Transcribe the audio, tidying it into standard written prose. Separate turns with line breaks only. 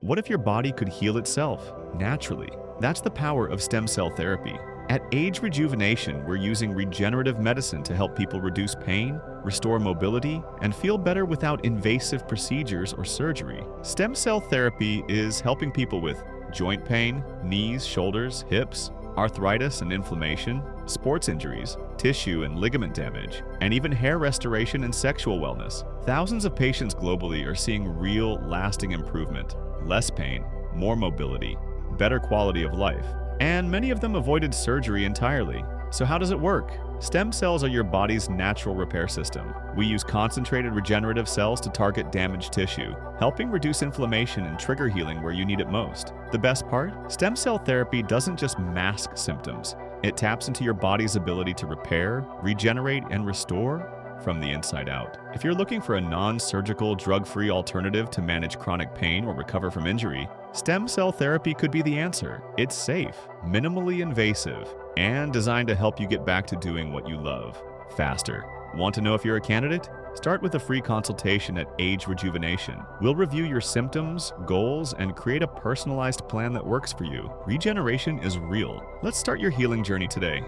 What if your body could heal itself naturally? That's the power of stem cell therapy. At ageRejuvenation, we're using regenerative medicine to help people reduce pain, restore mobility, and feel better without invasive procedures or surgery. Stem cell therapy is helping people with joint pain, knees, shoulders, hips, arthritis and inflammation, sports injuries, tissue and ligament damage, and even hair restoration and sexual wellness. Thousands of patients globally are seeing real, lasting improvement, less pain, more mobility, better quality of life, and many of them avoided surgery entirely. So how does it work? Stem cells are your body's natural repair system. We use concentrated regenerative cells to target damaged tissue, helping reduce inflammation and trigger healing where you need it most. The best part? Stem cell therapy doesn't just mask symptoms. It taps into your body's ability to repair, regenerate, and restore from the inside out. If you're looking for a non-surgical, drug-free alternative to manage chronic pain or recover from injury, stem cell therapy could be the answer. It's safe, minimally invasive, and designed to help you get back to doing what you love faster. Want to know if you're a candidate? Start with a free consultation at ageRejuvenation. We'll review your symptoms, goals, and create a personalized plan that works for you. Regeneration is real. Let's start your healing journey today.